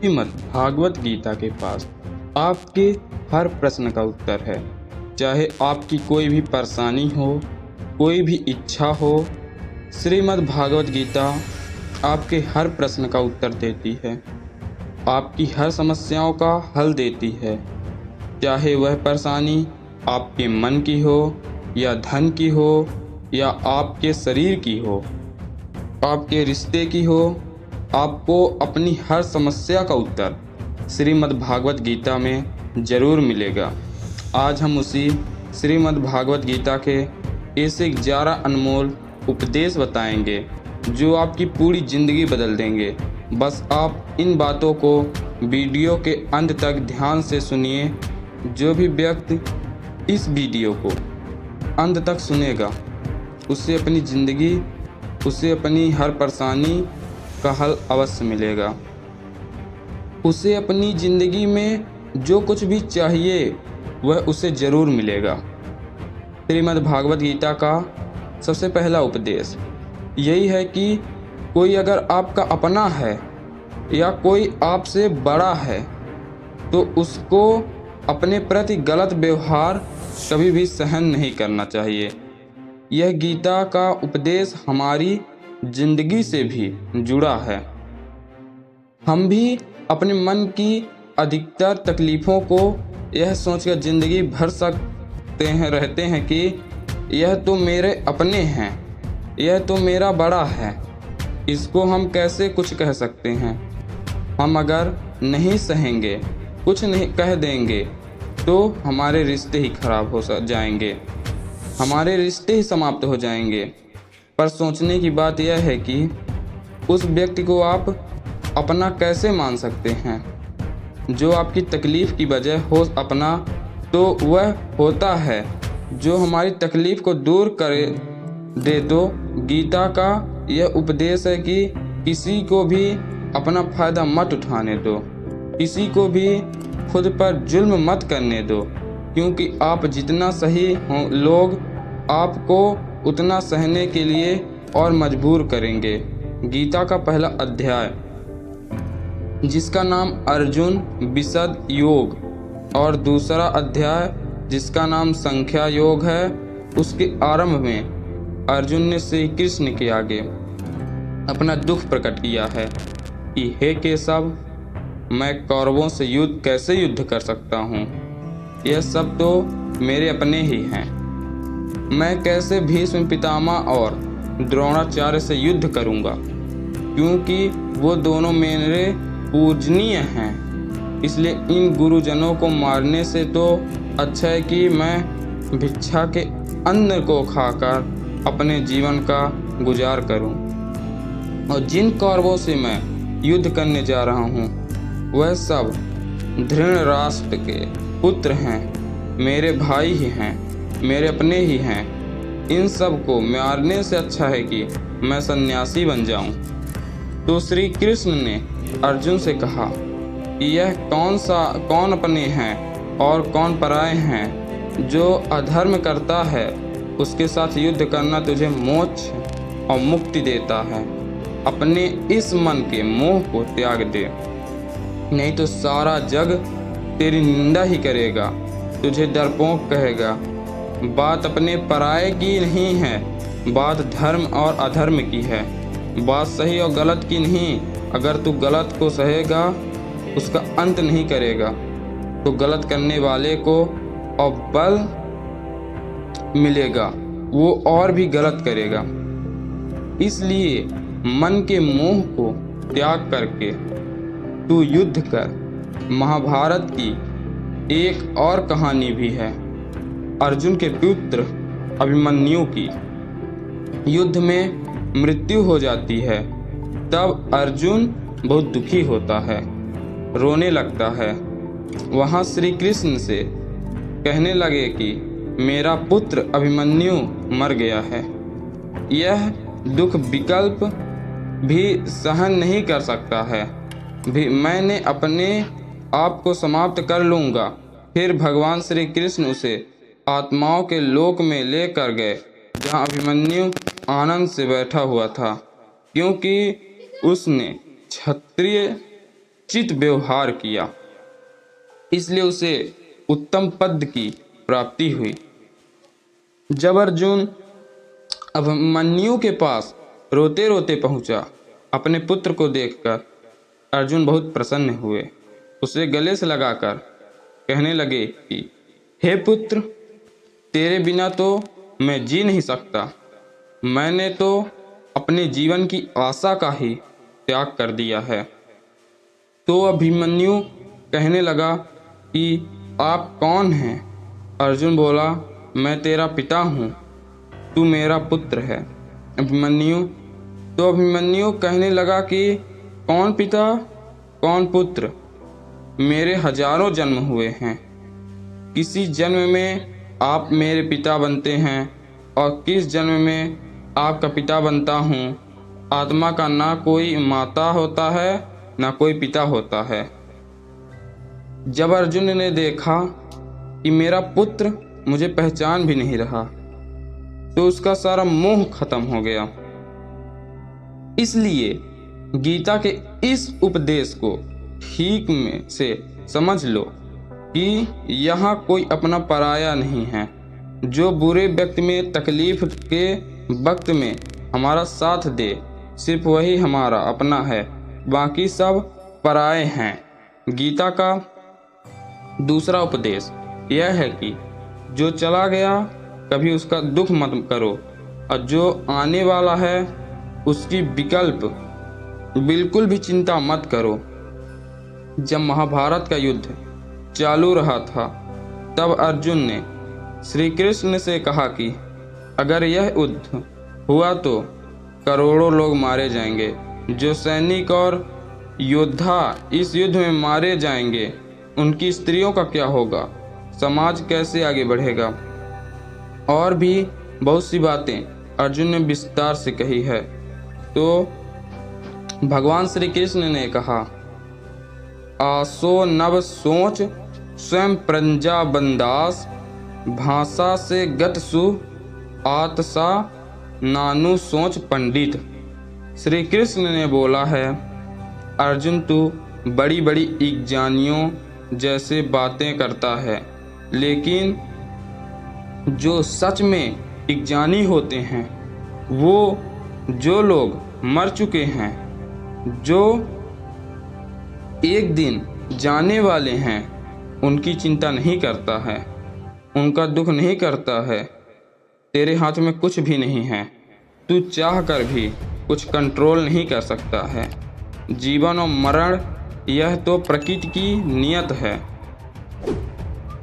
श्रीमद् भागवत गीता के पास आपके हर प्रश्न का उत्तर है। चाहे आपकी कोई भी परेशानी हो, कोई भी इच्छा हो, श्रीमद् भागवत गीता आपके हर प्रश्न का उत्तर देती है, आपकी हर समस्याओं का हल देती है। चाहे वह परेशानी आपके मन की हो या धन की हो या आपके शरीर की हो, आपके रिश्ते की हो, आपको अपनी हर समस्या का उत्तर श्रीमद् भागवत गीता में ज़रूर मिलेगा। आज हम उसी श्रीमद् भागवत गीता के ऐसे 11 अनमोल उपदेश बताएंगे जो आपकी पूरी ज़िंदगी बदल देंगे। बस आप इन बातों को वीडियो के अंत तक ध्यान से सुनिए। जो भी व्यक्ति इस वीडियो को अंत तक सुनेगा उसे अपनी ज़िंदगी, उसे अपनी हर परेशानी का हल अवश्य मिलेगा। उसे अपनी ज़िंदगी में जो कुछ भी चाहिए वह उसे ज़रूर मिलेगा। श्रीमद् भागवत गीता का सबसे पहला उपदेश यही है कि कोई अगर आपका अपना है या कोई आपसे बड़ा है तो उसको अपने प्रति गलत व्यवहार कभी भी सहन नहीं करना चाहिए। यह गीता का उपदेश हमारी जिंदगी से भी जुड़ा है। हम भी अपने मन की अधिकतर तकलीफ़ों को यह सोचकर ज़िंदगी भर रहते हैं कि यह तो मेरे अपने हैं, यह तो मेरा बड़ा है, इसको हम कैसे कुछ कह सकते हैं। हम अगर नहीं सहेंगे, कुछ नहीं कह देंगे तो हमारे रिश्ते ही खराब हो जाएंगे, हमारे रिश्ते ही समाप्त हो जाएंगे। पर सोचने की बात यह है कि उस व्यक्ति को आप अपना कैसे मान सकते हैं। जो आपकी तकलीफ़ की वजह हो अपना, तो वह होता है जो हमारी तकलीफ़ को दूर करे दे। तो गीता का यह उपदेश है कि किसी को भी अपना फ़ायदा मत उठाने दो, किसी को भी खुद पर जुल्म मत करने दो, क्योंकि आप जितना सही हो लोग आपको उतना सहने के लिए और मजबूर करेंगे। गीता का पहला अध्याय जिसका नाम अर्जुन विशद योग और दूसरा अध्याय जिसका नाम संख्या योग है, उसके आरंभ में अर्जुन ने श्री कृष्ण के आगे अपना दुख प्रकट किया है कि हे केशव, मैं कौरवों से कैसे युद्ध कर सकता हूँ। यह सब तो मेरे अपने ही हैं। मैं कैसे भीष्म पितामह और द्रोणाचार्य से युद्ध करूंगा, क्योंकि वो दोनों मेरे पूजनीय हैं। इसलिए इन गुरुजनों को मारने से तो अच्छा है कि मैं भिक्षा के अन्न को खाकर अपने जीवन का गुजार करूं। और जिन कौरवों से मैं युद्ध करने जा रहा हूं वह सब धृतराष्ट्र के पुत्र हैं, मेरे भाई ही हैं, मेरे अपने ही हैं। इन सब को मारने से अच्छा है कि मैं सन्यासी बन जाऊं। तो श्री कृष्ण ने अर्जुन से कहा कि यह कौन अपने हैं और कौन पराये हैं। जो अधर्म करता है उसके साथ युद्ध करना तुझे मोक्ष और मुक्ति देता है। अपने इस मन के मोह को त्याग दे, नहीं तो सारा जग तेरी निंदा ही करेगा, तुझे डरपोक कहेगा। बात अपने पराये की नहीं है, बात धर्म और अधर्म की है। बात सही और गलत की नहीं। अगर तू गलत को सहेगा, उसका अंत नहीं करेगा, तो गलत करने वाले को और बल मिलेगा, वो और भी गलत करेगा। इसलिए मन के मोह को त्याग करके तू युद्ध कर। महाभारत की एक और कहानी भी है। अर्जुन के पुत्र अभिमन्यु की युद्ध में मृत्यु हो जाती है। तब अर्जुन बहुत दुखी होता है, रोने लगता है। वहाँ श्री कृष्ण से कहने लगे कि मेरा पुत्र अभिमन्यु मर गया है। यह दुख विकल्प भी सहन नहीं कर सकता है भी, मैंने अपने आप को समाप्त कर लूँगा। फिर भगवान श्री कृष्ण उसे आत्माओं के लोक में लेकर गए, जहाँ अभिमन्यु आनंद से बैठा हुआ था, क्योंकि उसने क्षत्रिय उचित व्यवहार किया, इसलिए उसे उत्तम पद की प्राप्ति हुई। जब अर्जुन अभिमन्यु के पास रोते रोते पहुंचा, अपने पुत्र को देखकर अर्जुन बहुत प्रसन्न हुए। उसे गले से लगाकर कहने लगे कि हे पुत्र, तेरे बिना तो मैं जी नहीं सकता। मैंने तो अपने जीवन की आशा का ही त्याग कर दिया है। तो अभिमन्यु कहने लगा कि आप कौन हैं? अर्जुन बोला, मैं तेरा पिता हूँ, तू मेरा पुत्र है। अभिमन्यु कहने लगा कि कौन पिता कौन पुत्र? मेरे हजारों जन्म हुए हैं। किसी जन्म में आप मेरे पिता बनते हैं और किस जन्म में आपका पिता बनता हूँ। आत्मा का ना कोई माता होता है ना कोई पिता होता है। जब अर्जुन ने देखा कि मेरा पुत्र मुझे पहचान भी नहीं रहा, तो उसका सारा मोह खत्म हो गया। इसलिए गीता के इस उपदेश को ठीक में से समझ लो कि यहाँ कोई अपना पराया नहीं है। जो बुरे वक्त में, तकलीफ के वक्त में हमारा साथ दे, सिर्फ वही हमारा अपना है, बाकी सब पराए हैं। गीता का दूसरा उपदेश यह है कि जो चला गया कभी उसका दुख मत करो, और जो आने वाला है उसकी विकल्प बिल्कुल भी चिंता मत करो। जब महाभारत का युद्ध चालू रहा था, तब अर्जुन ने श्री कृष्ण से कहा कि अगर यह युद्ध हुआ तो करोड़ों लोग मारे जाएंगे। जो सैनिक और योद्धा इस युद्ध में मारे जाएंगे, उनकी स्त्रियों का क्या होगा? समाज कैसे आगे बढ़ेगा? और भी बहुत सी बातें अर्जुन ने विस्तार से कही है। तो भगवान श्री कृष्ण ने कहा, आसो नव सोच स्वयं प्रजा बंदास, भाषा से गत सु आतसा नानु सोच पंडित। श्री कृष्ण ने बोला है, अर्जुन तू बड़ी बड़ी इज्ञानियों जैसे बातें करता है, लेकिन जो सच में इज्ञानी होते हैं, वो जो लोग मर चुके हैं, जो एक दिन जाने वाले हैं, उनकी चिंता नहीं करता है, उनका दुख नहीं करता है। तेरे हाथ में कुछ भी नहीं है, तू चाह कर भी कुछ कंट्रोल नहीं कर सकता है। जीवन और मरण यह तो प्रकृति की नियत है।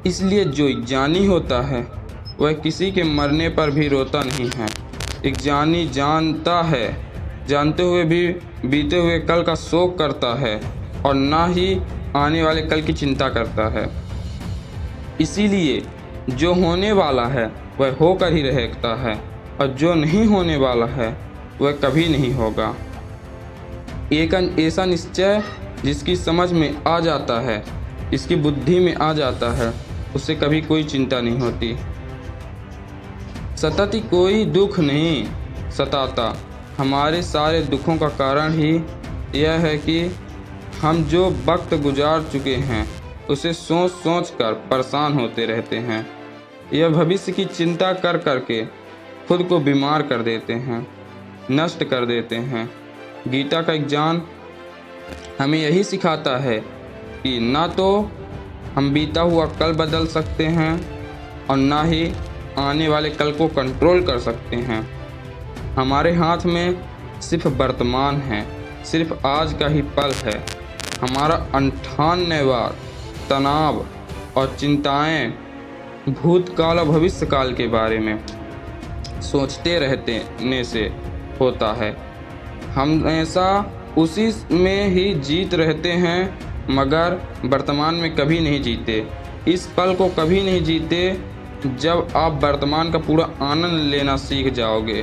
इसलिए जो ज्ञानी होता है वह किसी के मरने पर भी रोता नहीं है। एक ज्ञानी जानता है, जानते हुए भी बीते हुए कल का शोक करता है और ना ही आने वाले कल की चिंता करता है। इसीलिए जो होने वाला है वह होकर ही रहता है, और जो नहीं होने वाला है वह कभी नहीं होगा। एक ऐसा निश्चय जिसकी समझ में आ जाता है, इसकी बुद्धि में आ जाता है, उससे कभी कोई चिंता नहीं होती। सतत कोई दुख नहीं सताता। हमारे सारे दुखों का कारण ही यह है कि हम जो वक्त गुजार चुके हैं उसे सोच सोच कर परेशान होते रहते हैं। यह भविष्य की चिंता कर करके खुद को बीमार कर देते हैं, नष्ट कर देते हैं। गीता का ज्ञान हमें यही सिखाता है कि ना तो हम बीता हुआ कल बदल सकते हैं और ना ही आने वाले कल को कंट्रोल कर सकते हैं। हमारे हाथ में सिर्फ वर्तमान है, सिर्फ आज का ही पल है। हमारा 98 बार तनाव और चिंताएं भूतकाल और भविष्यकाल के बारे में सोचते रहने से होता है। हम हमेशा उसी में ही जीत रहते हैं, मगर वर्तमान में कभी नहीं जीते। इस पल को कभी नहीं जीते। जब आप वर्तमान का पूरा आनंद लेना सीख जाओगे,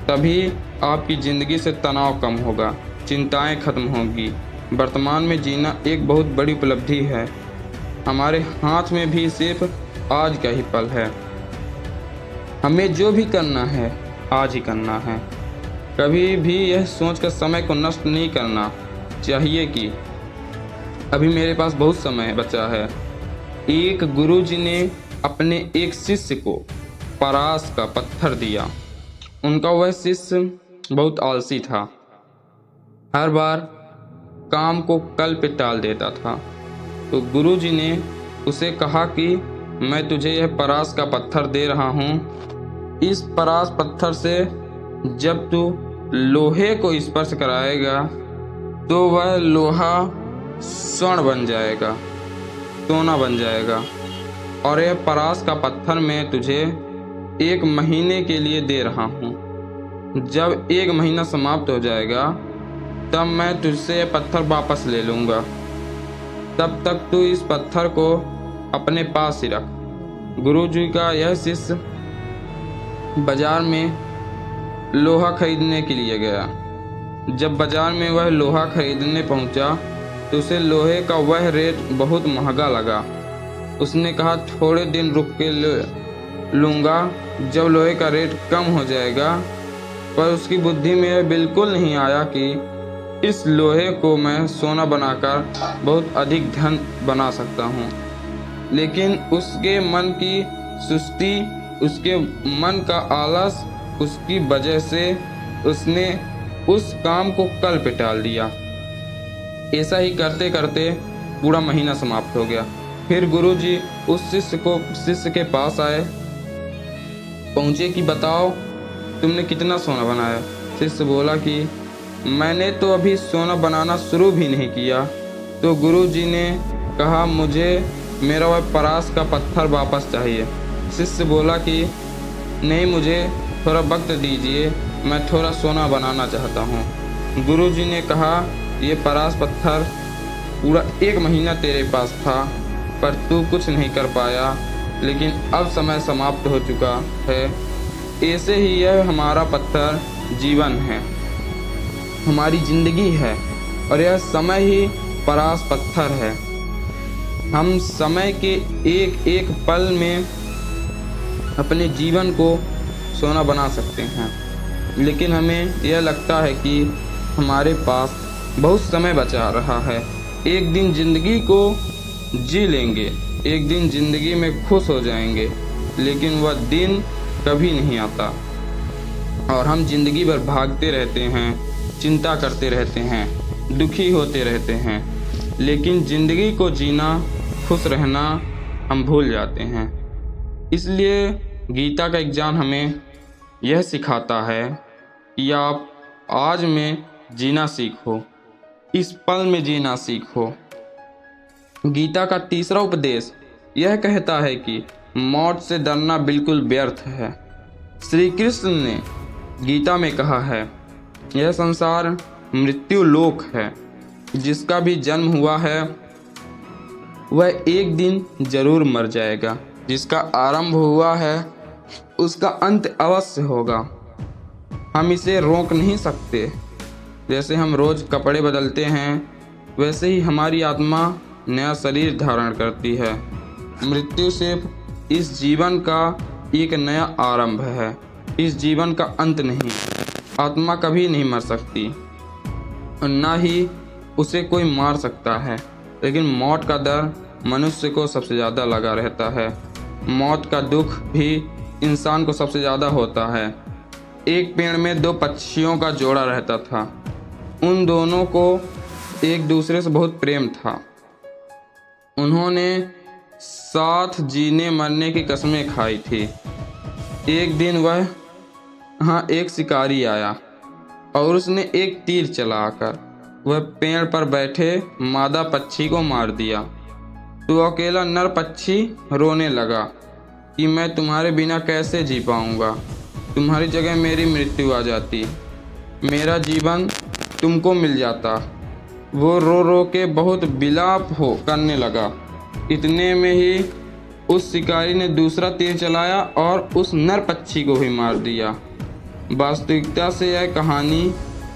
तभी आपकी ज़िंदगी से तनाव कम होगा, चिंताएं खत्म होंगी। वर्तमान में जीना एक बहुत बड़ी उपलब्धि है। हमारे हाथ में भी सिर्फ आज का ही पल है। हमें जो भी करना है आज ही करना है। कभी भी यह सोचकर समय को नष्ट नहीं करना चाहिए कि अभी मेरे पास बहुत समय बचा है। एक गुरुजी ने अपने एक शिष्य को परास का पत्थर दिया। उनका वह शिष्य बहुत आलसी था, हर बार काम को कल पे टाल देता था। तो गुरुजी ने उसे कहा कि मैं तुझे यह परास का पत्थर दे रहा हूँ। इस परास पत्थर से जब तू लोहे को स्पर्श कराएगा तो वह लोहा स्वर्ण बन जाएगा, सोना बन जाएगा। और यह परास का पत्थर मैं तुझे 1 महीने के लिए दे रहा हूँ। जब 1 महीना समाप्त हो जाएगा तब मैं तुझसे यह पत्थर वापस ले लूँगा। तब तक तू इस पत्थर को अपने पास ही रख। गुरुजी का यह शिष्य बाजार में लोहा खरीदने के लिए गया। जब बाजार में वह लोहा खरीदने पहुंचा तो उसे लोहे का वह रेट बहुत महंगा लगा। उसने कहा थोड़े दिन रुक के लूँगा, जब लोहे का रेट कम हो जाएगा। पर उसकी बुद्धि में यह बिल्कुल नहीं आया कि इस लोहे को मैं सोना बनाकर बहुत अधिक धन बना सकता हूँ। लेकिन उसके मन की सुस्ती, उसके मन का आलस, उसकी वजह से उसने उस काम को कल पे टाल दिया। ऐसा ही करते करते पूरा महीना समाप्त हो गया। फिर गुरुजी उस शिष्य के पास आए, पहुँचे कि बताओ तुमने कितना सोना बनाया। शिष्य बोला कि मैंने तो अभी सोना बनाना शुरू भी नहीं किया। तो गुरुजी ने कहा मुझे मेरा वह परास का पत्थर वापस चाहिए। शिष्य बोला कि नहीं, मुझे थोड़ा वक्त दीजिए, मैं थोड़ा सोना बनाना चाहता हूँ। गुरुजी ने कहा ये परास पत्थर पूरा 1 महीना तेरे पास था पर तू कुछ नहीं कर पाया, लेकिन अब समय समाप्त हो चुका है। ऐसे ही यह हमारा पत्थर जीवन है, हमारी जिंदगी है और यह समय ही परास पत्थर है। हम समय के एक एक पल में अपने जीवन को सोना बना सकते हैं, लेकिन हमें यह लगता है कि हमारे पास बहुत समय बचा रहा है। एक दिन जिंदगी को जी लेंगे, एक दिन जिंदगी में खुश हो जाएंगे, लेकिन वह दिन कभी नहीं आता और हम जिंदगी भर भागते रहते हैं, चिंता करते रहते हैं, दुखी होते रहते हैं, लेकिन ज़िंदगी को जीना, खुश रहना हम भूल जाते हैं। इसलिए गीता का एग्जाम हमें यह सिखाता है कि आप आज में जीना सीखो, इस पल में जीना सीखो। गीता का तीसरा उपदेश यह कहता है कि मौत से डरना बिल्कुल व्यर्थ है। श्री कृष्ण ने गीता में कहा है, यह संसार मृत्यु लोक है, जिसका भी जन्म हुआ है वह एक दिन जरूर मर जाएगा, जिसका आरंभ हुआ है उसका अंत अवश्य होगा। हम इसे रोक नहीं सकते। जैसे हम रोज़ कपड़े बदलते हैं वैसे ही हमारी आत्मा नया शरीर धारण करती है। मृत्यु सिर्फ इस जीवन का एक नया आरंभ है, इस जीवन का अंत नहीं। आत्मा कभी नहीं मर सकती और ना ही उसे कोई मार सकता है, लेकिन मौत का डर मनुष्य को सबसे ज़्यादा लगा रहता है। मौत का दुख भी इंसान को सबसे ज़्यादा होता है। एक पेड़ में 2 पक्षियों का जोड़ा रहता था। उन दोनों को एक दूसरे से बहुत प्रेम था। उन्होंने साथ जीने मरने की कसमें खाई थी। एक दिन वहाँ एक शिकारी आया और उसने एक तीर चलाकर वह पेड़ पर बैठे मादा पक्षी को मार दिया। तो अकेला नर पक्षी रोने लगा कि मैं तुम्हारे बिना कैसे जी पाऊँगा, तुम्हारी जगह मेरी मृत्यु आ जाती, मेरा जीवन तुमको मिल जाता। वो रो रो के बहुत विलाप करने लगा। इतने में ही उस शिकारी ने दूसरा तीर चलाया और उस नर पक्षी को भी मार दिया। वास्तविकता से यह कहानी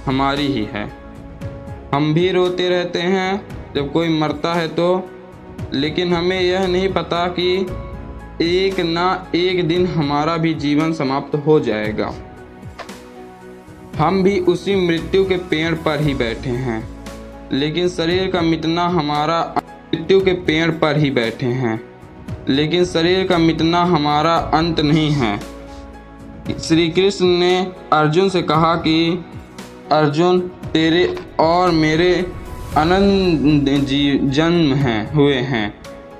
हमारी ही है। हम भी रोते रहते हैं जब कोई मरता है तो, लेकिन हमें यह नहीं पता कि एक ना एक दिन हमारा भी जीवन समाप्त हो जाएगा। हम भी उसी मृत्यु के पेड़ पर ही बैठे हैं। लेकिन शरीर का मिटना हमारा मृत्यु के पेड़ पर ही बैठे हैं, लेकिन शरीर का मिटना हमारा अंत नहीं है। श्री कृष्ण ने अर्जुन से कहा कि अर्जुन, तेरे और मेरे अनंत जन्म हुए हैं,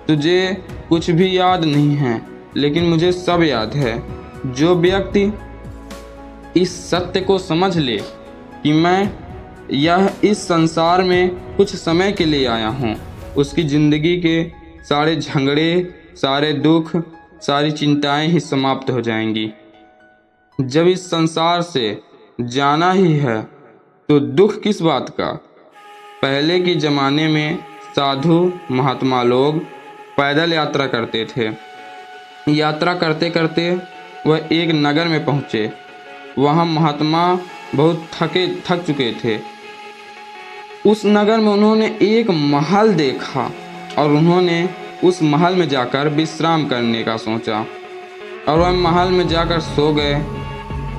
तुझे कुछ भी याद नहीं है, लेकिन मुझे सब याद है। जो व्यक्ति इस सत्य को समझ ले कि मैं इस संसार में कुछ समय के लिए आया हूँ, उसकी ज़िंदगी के सारे झगड़े, सारे दुख, सारी चिंताएं ही समाप्त हो जाएंगी। जब इस संसार से जाना ही है तो दुख किस बात का। पहले के ज़माने में साधु महात्मा लोग पैदल यात्रा करते थे। यात्रा करते करते वह एक नगर में पहुँचे। वहाँ महात्मा बहुत थक चुके थे। उस नगर में उन्होंने एक महल देखा और उन्होंने उस महल में जाकर विश्राम करने का सोचा और वह महल में जाकर सो गए।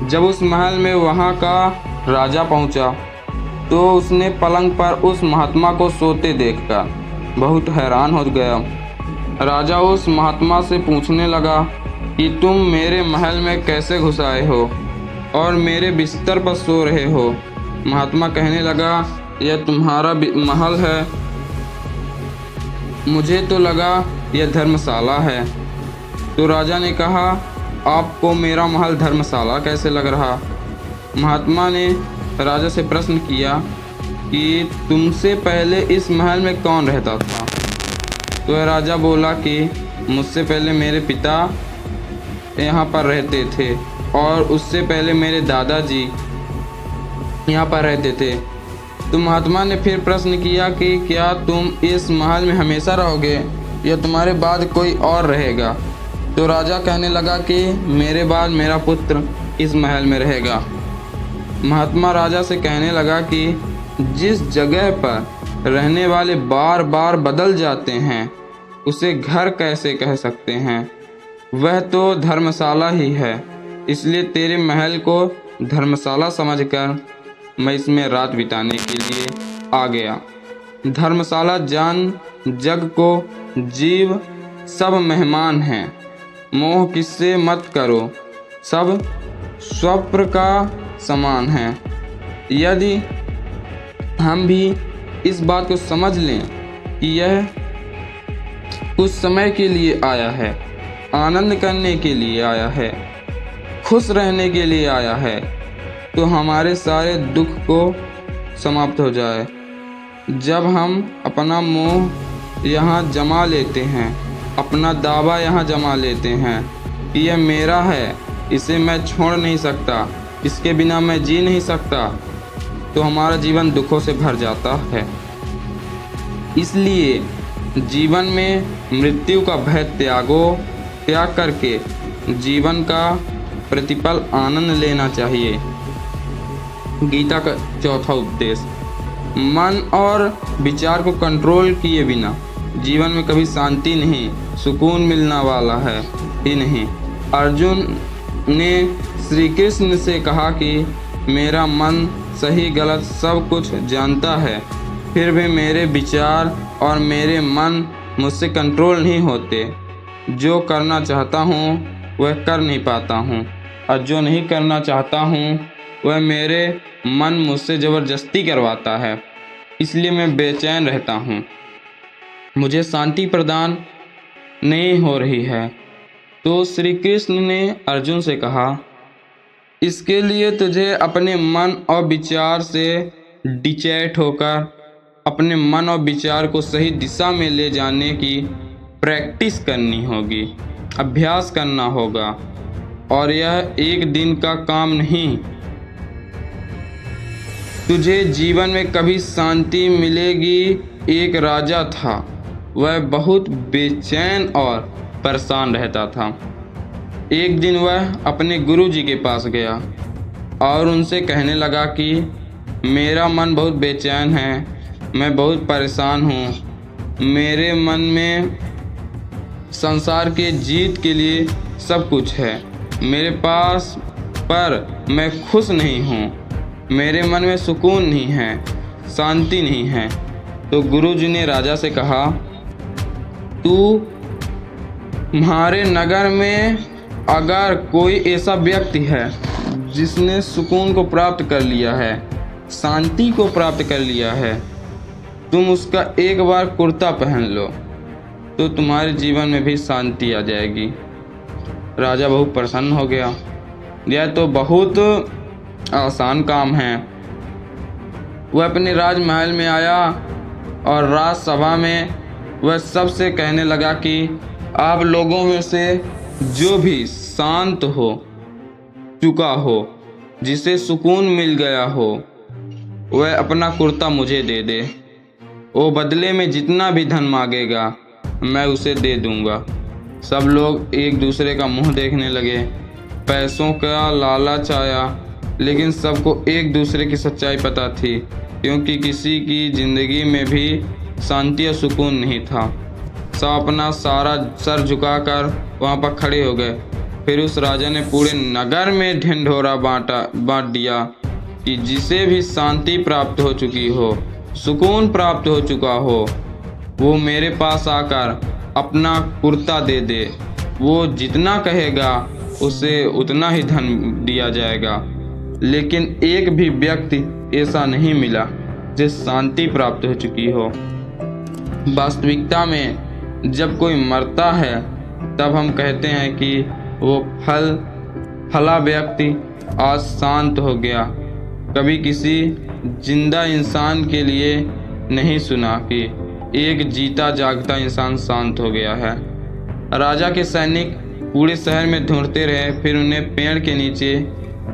जब उस महल में वहाँ का राजा पहुँचा तो उसने पलंग पर उस महात्मा को सोते देखकर बहुत हैरान हो गया। राजा उस महात्मा से पूछने लगा कि तुम मेरे महल में कैसे घुस आए हो और मेरे बिस्तर पर सो रहे हो। महात्मा कहने लगा, यह तुम्हारा महल है, मुझे तो लगा यह धर्मशाला है। तो राजा ने कहा, आपको मेरा महल धर्मशाला कैसे लग रहा। महात्मा ने राजा से प्रश्न किया कि तुमसे पहले इस महल में कौन रहता था। तो राजा बोला कि मुझसे पहले मेरे पिता यहाँ पर रहते थे और उससे पहले मेरे दादाजी यहाँ पर रहते थे। तो महात्मा ने फिर प्रश्न किया कि क्या तुम इस महल में हमेशा रहोगे या तुम्हारे बाद कोई और रहेगा। तो राजा कहने लगा कि मेरे बाद मेरा पुत्र इस महल में रहेगा। महात्मा राजा से कहने लगा कि जिस जगह पर रहने वाले बार बार बदल जाते हैं उसे घर कैसे कह सकते हैं। वह तो धर्मशाला ही है, इसलिए तेरे महल को धर्मशाला समझकर मैं इसमें रात बिताने के लिए आ गया। धर्मशाला जान जग को जीव सब मेहमान हैं। मोह किससे मत करो, सब स्वप्न का समान है। यदि हम भी इस बात को समझ लें कि यह कुछ समय के लिए आया है, आनंद करने के लिए आया है, खुश रहने के लिए आया है, तो हमारे सारे दुख को समाप्त हो जाए। जब हम अपना मोह यहाँ जमा लेते हैं, अपना दावा यहाँ जमा लेते हैं कि यह मेरा है, इसे मैं छोड़ नहीं सकता, इसके बिना मैं जी नहीं सकता, तो हमारा जीवन दुखों से भर जाता है। इसलिए जीवन में मृत्यु का भय त्याग करके जीवन का प्रतिपल आनंद लेना चाहिए। गीता का चौथा उपदेश, मन और विचार को कंट्रोल किए बिना जीवन में कभी शांति नहीं, सुकून मिलना वाला है ही नहीं। अर्जुन ने श्री कृष्ण से कहा कि मेरा मन सही गलत सब कुछ जानता है, फिर भी मेरे विचार और मेरे मन मुझसे कंट्रोल नहीं होते। जो करना चाहता हूँ वह कर नहीं पाता हूँ और जो नहीं करना चाहता हूँ वह मेरे मन मुझसे ज़बरदस्ती करवाता है, इसलिए मैं बेचैन रहता हूँ। मुझे शांति प्रदान नहीं हो रही है। तो श्री कृष्ण ने अर्जुन से कहा, इसके लिए तुझे अपने मन और विचार से डिचैट होकर अपने मन और विचार को सही दिशा में ले जाने की प्रैक्टिस करनी होगी, अभ्यास करना होगा, और यह एक दिन का काम नहीं। तुझे जीवन में कभी शांति मिलेगी। एक राजा था, वह बहुत बेचैन और परेशान रहता था। एक दिन वह अपने गुरुजी के पास गया और उनसे कहने लगा कि मेरा मन बहुत बेचैन है, मैं बहुत परेशान हूँ। मेरे मन में संसार के जीत के लिए सब कुछ है मेरे पास, पर मैं खुश नहीं हूँ। मेरे मन में सुकून नहीं है। शांति नहीं है। तो गुरुजी ने राजा से कहा, तुम्हारे नगर में अगर कोई ऐसा व्यक्ति है जिसने सुकून को प्राप्त कर लिया है, शांति को प्राप्त कर लिया है, तुम उसका एक बार कुर्ता पहन लो तो तुम्हारे जीवन में भी शांति आ जाएगी। राजा बहुत प्रसन्न हो गया। यह तो बहुत आसान काम है। वह अपने राजमहल में आया और राजसभा में वह सबसे कहने लगा कि आप लोगों में से जो भी शांत हो चुका हो, जिसे सुकून मिल गया हो, वह अपना कुर्ता मुझे दे दे। वो बदले में जितना भी धन मांगेगा मैं उसे दे दूंगा। सब लोग एक दूसरे का मुंह देखने लगे। पैसों का लालच आया, लेकिन सबको एक दूसरे की सच्चाई पता थी, क्योंकि किसी की ज़िंदगी में भी शांति और सुकून नहीं था। सब अपना सारा सर झुकाकर वहाँ पर खड़े हो गए। फिर उस राजा ने पूरे नगर में ढिंढोरा बांट दिया कि जिसे भी शांति प्राप्त हो चुकी हो, सुकून प्राप्त हो चुका हो, वो मेरे पास आकर अपना कुर्ता दे दे। वो जितना कहेगा उसे उतना ही धन दिया जाएगा। लेकिन एक भी व्यक्ति ऐसा नहीं मिला जिसे शांति प्राप्त हो चुकी हो। वास्तविकता में जब कोई मरता है तब हम कहते हैं कि वो फला व्यक्ति आज शांत हो गया। कभी किसी जिंदा इंसान के लिए नहीं सुना कि एक जीता जागता इंसान शांत हो गया है। राजा के सैनिक पूरे शहर में ढूंढते रहे। फिर उन्हें पेड़ के नीचे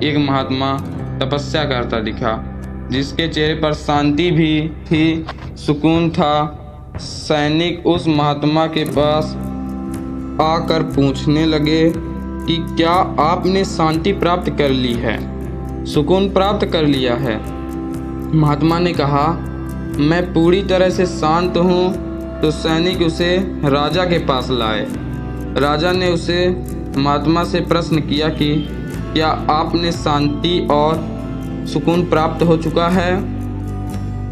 एक महात्मा तपस्या करता दिखा, जिसके चेहरे पर शांति भी थी, सुकून था। सैनिक उस महात्मा के पास आकर पूछने लगे कि क्या आपने शांति प्राप्त कर ली है, सुकून प्राप्त कर लिया है? महात्मा ने कहा, मैं पूरी तरह से शांत हूँ। तो सैनिक उसे राजा के पास लाए। राजा ने उसे महात्मा से प्रश्न किया कि क्या आपने शांति और सुकून प्राप्त हो चुका है?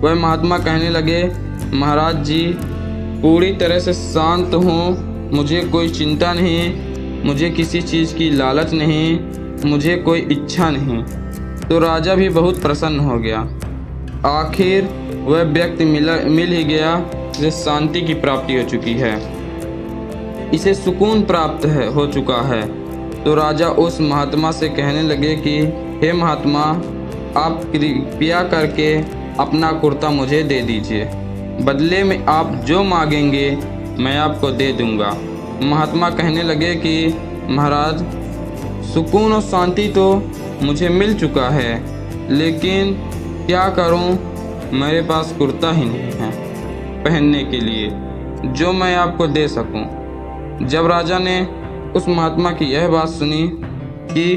वह महात्मा कहने लगे, महाराज जी, पूरी तरह से शांत हूँ, मुझे कोई चिंता नहीं, मुझे किसी चीज़ की लालच नहीं, मुझे कोई इच्छा नहीं। तो राजा भी बहुत प्रसन्न हो गया। आखिर वह व्यक्ति मिल ही गया जिसे शांति की प्राप्ति हो चुकी है, इसे सुकून प्राप्त हो चुका है। तो राजा उस महात्मा से कहने लगे कि हे महात्मा, आप कृपया करके अपना कुर्ता मुझे दे दीजिए, बदले में आप जो मांगेंगे मैं आपको दे दूंगा। महात्मा कहने लगे कि महाराज, सुकून और शांति तो मुझे मिल चुका है, लेकिन क्या करूं, मेरे पास कुर्ता ही नहीं है पहनने के लिए जो मैं आपको दे सकूं। जब राजा ने उस महात्मा की यह बात सुनी कि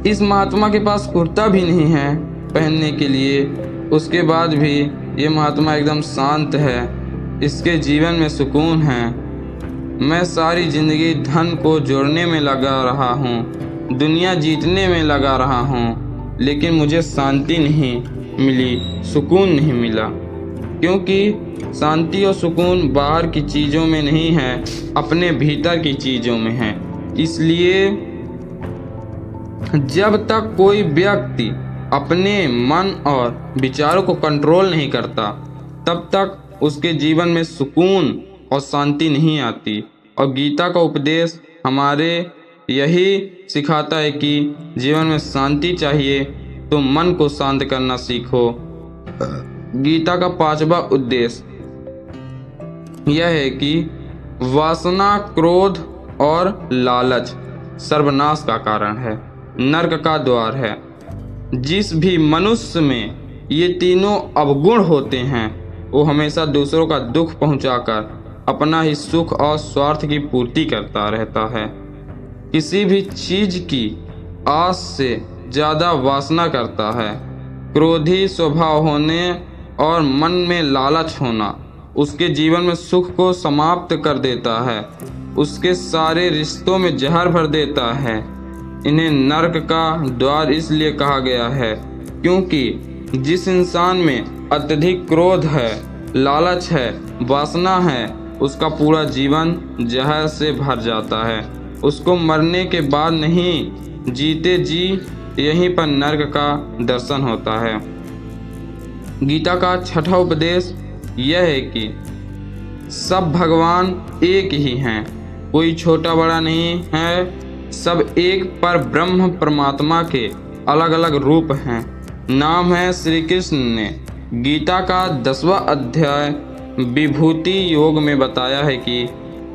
इस महात्मा के पास कुर्ता भी नहीं है पहनने के लिए, उसके बाद भी ये महात्मा एकदम शांत है, इसके जीवन में सुकून है। मैं सारी ज़िंदगी धन को जोड़ने में लगा रहा हूँ, दुनिया जीतने में लगा रहा हूँ, लेकिन मुझे शांति नहीं मिली, सुकून नहीं मिला। क्योंकि शांति और सुकून बाहर की चीज़ों में नहीं है, अपने भीतर की चीज़ों में है। इसलिए जब तक कोई व्यक्ति अपने मन और विचारों को कंट्रोल नहीं करता, तब तक उसके जीवन में सुकून और शांति नहीं आती। और गीता का उपदेश हमारे यही सिखाता है कि जीवन में शांति चाहिए तो मन को शांत करना सीखो। गीता का 5वां उद्देश्य यह है कि वासना, क्रोध और लालच सर्वनाश का कारण है, नरक का द्वार है। जिस भी मनुष्य में ये तीनों अवगुण होते हैं, वो हमेशा दूसरों का दुख पहुंचाकर अपना ही सुख और स्वार्थ की पूर्ति करता रहता है। किसी भी चीज की आस से ज़्यादा वासना करता है। क्रोधी स्वभाव होने और मन में लालच होना उसके जीवन में सुख को समाप्त कर देता है, उसके सारे रिश्तों में जहर भर देता है। इन्हें नरक का द्वार इसलिए कहा गया है क्योंकि जिस इंसान में अत्यधिक क्रोध है, लालच है, वासना है, उसका पूरा जीवन जहर से भर जाता है। उसको मरने के बाद नहीं, जीते जी यहीं पर नर्क का दर्शन होता है। गीता का छठा उपदेश यह है कि सब भगवान एक ही हैं, कोई छोटा बड़ा नहीं है, सब एक पर ब्रह्म परमात्मा के अलग अलग रूप हैं। नाम है श्री कृष्ण ने गीता का 10वां अध्याय विभूति योग में बताया है कि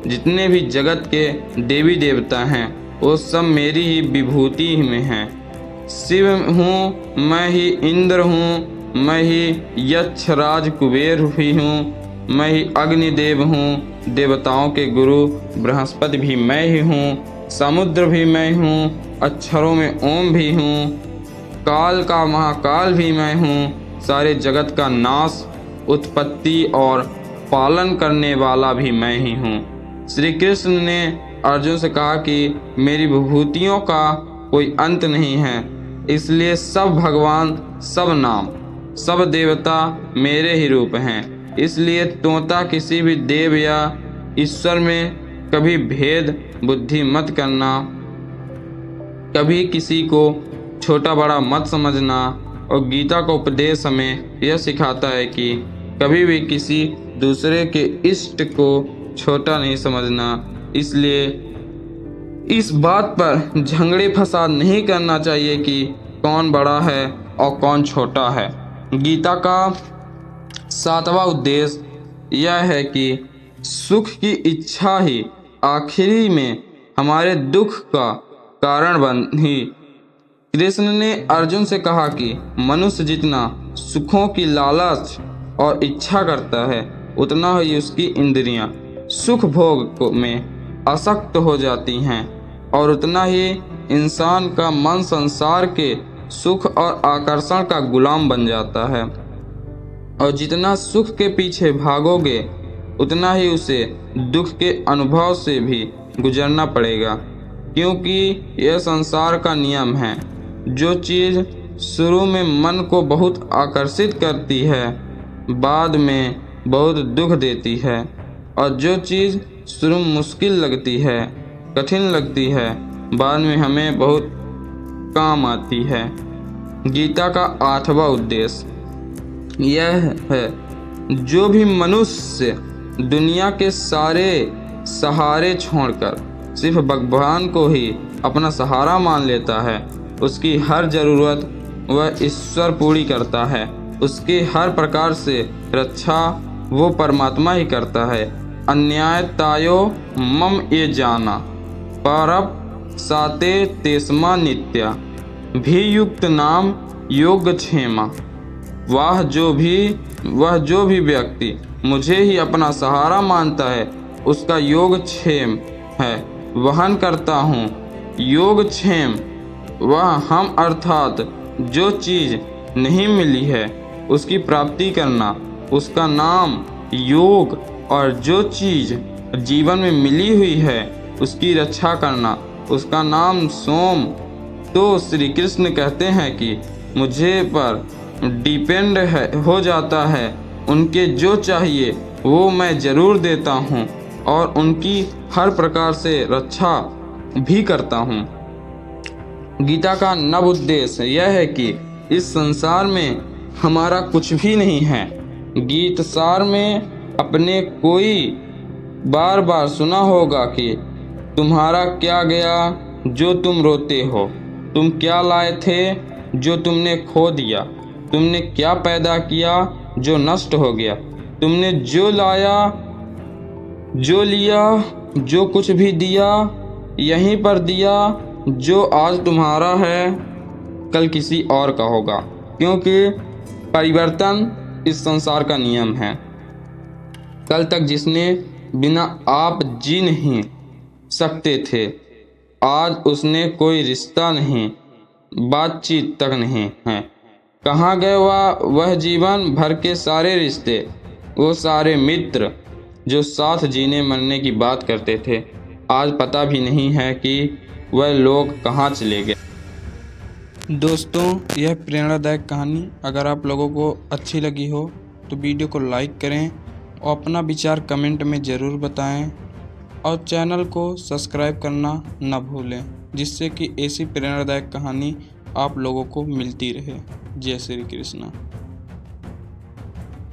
जितने भी जगत के देवी देवता हैं वो सब मेरी ही विभूति में हैं। शिव हूँ मैं ही, इंद्र हूँ मैं ही, यक्षराज कुबेर भी हूँ मैं ही, अग्निदेव हूँ, देवताओं के गुरु बृहस्पति भी मैं ही हूँ, समुद्र भी मैं हूँ, अक्षरों में ओम भी हूँ, काल का महाकाल भी मैं हूँ, सारे जगत का नाश, उत्पत्ति और पालन करने वाला भी मैं ही हूँ। श्री कृष्ण ने अर्जुन से कहा कि मेरी विभूतियों का कोई अंत नहीं है, इसलिए सब भगवान, सब नाम, सब देवता मेरे ही रूप हैं। इसलिए तोता किसी भी देव या ईश्वर में कभी भेद बुद्धि मत करना, कभी किसी को छोटा बड़ा मत समझना। और गीता का उपदेश हमें यह सिखाता है कि कभी भी किसी दूसरे के इष्ट को छोटा नहीं समझना। इसलिए इस बात पर झगड़े फसाद नहीं करना चाहिए कि कौन बड़ा है और कौन छोटा है। गीता का 7वां उद्देश्य यह है कि सुख की इच्छा ही आखिरी में हमारे दुख का कारण बनी। कृष्ण ने अर्जुन से कहा कि मनुष्य जितना सुखों की लालच और इच्छा करता है, उतना ही उसकी इंद्रियां सुख भोग में आसक्त हो जाती हैं और उतना ही इंसान का मन संसार के सुख और आकर्षण का गुलाम बन जाता है। और जितना सुख के पीछे भागोगे, उतना ही उसे दुख के अनुभव से भी गुजरना पड़ेगा, क्योंकि यह संसार का नियम है। जो चीज़ शुरू में मन को बहुत आकर्षित करती है, बाद में बहुत दुख देती है, और जो चीज़ शुरू में मुश्किल लगती है, कठिन लगती है, बाद में हमें बहुत काम आती है। गीता का 8वां उद्देश्य यह है, जो भी मनुष्य दुनिया के सारे सहारे छोड़कर सिर्फ भगवान को ही अपना सहारा मान लेता है, उसकी हर जरूरत वह ईश्वर पूरी करता है। उसकी हर प्रकार से रक्षा वो परमात्मा ही करता है। अन्याय तायो मम ये जाना, परप साते तेस्मा नित्या, भी युक्त नाम योग क्षेमा। वह जो भी व्यक्ति मुझे ही अपना सहारा मानता है, उसका योग क्षेम है वहन करता हूँ। योग क्षेम वह हम अर्थात जो चीज़ नहीं मिली है उसकी प्राप्ति करना, उसका नाम योग, और जो चीज़ जीवन में मिली हुई है उसकी रक्षा करना, उसका नाम सोम। तो श्री कृष्ण कहते हैं कि मुझे पर डिपेंड हो जाता है, उनके जो चाहिए वो मैं ज़रूर देता हूँ और उनकी हर प्रकार से रक्षा भी करता हूँ। गीता का 9वां उद्देश्य यह है कि इस संसार में हमारा कुछ भी नहीं है। गीत सार में अपने कोई बार बार सुना होगा कि तुम्हारा क्या गया जो तुम रोते हो, तुम क्या लाए थे जो तुमने खो दिया, तुमने क्या पैदा किया जो नष्ट हो गया, तुमने जो लाया जो लिया, जो कुछ भी दिया यहीं पर दिया, जो आज तुम्हारा है कल किसी और का होगा, क्योंकि परिवर्तन इस संसार का नियम है। कल तक जिसने बिना आप जी नहीं सकते थे, आज उसने कोई रिश्ता नहीं, बातचीत तक नहीं है। कहाँ गए वह जीवन भर के सारे रिश्ते, वो सारे मित्र जो साथ जीने मरने की बात करते थे, आज पता भी नहीं है कि वह लोग कहाँ चले गए। दोस्तों, यह प्रेरणादायक कहानी अगर आप लोगों को अच्छी लगी हो तो वीडियो को लाइक करें और अपना विचार कमेंट में ज़रूर बताएं और चैनल को सब्सक्राइब करना न भूलें, जिससे कि ऐसी प्रेरणादायक कहानी आप लोगों को मिलती रहे। जय श्री कृष्ण।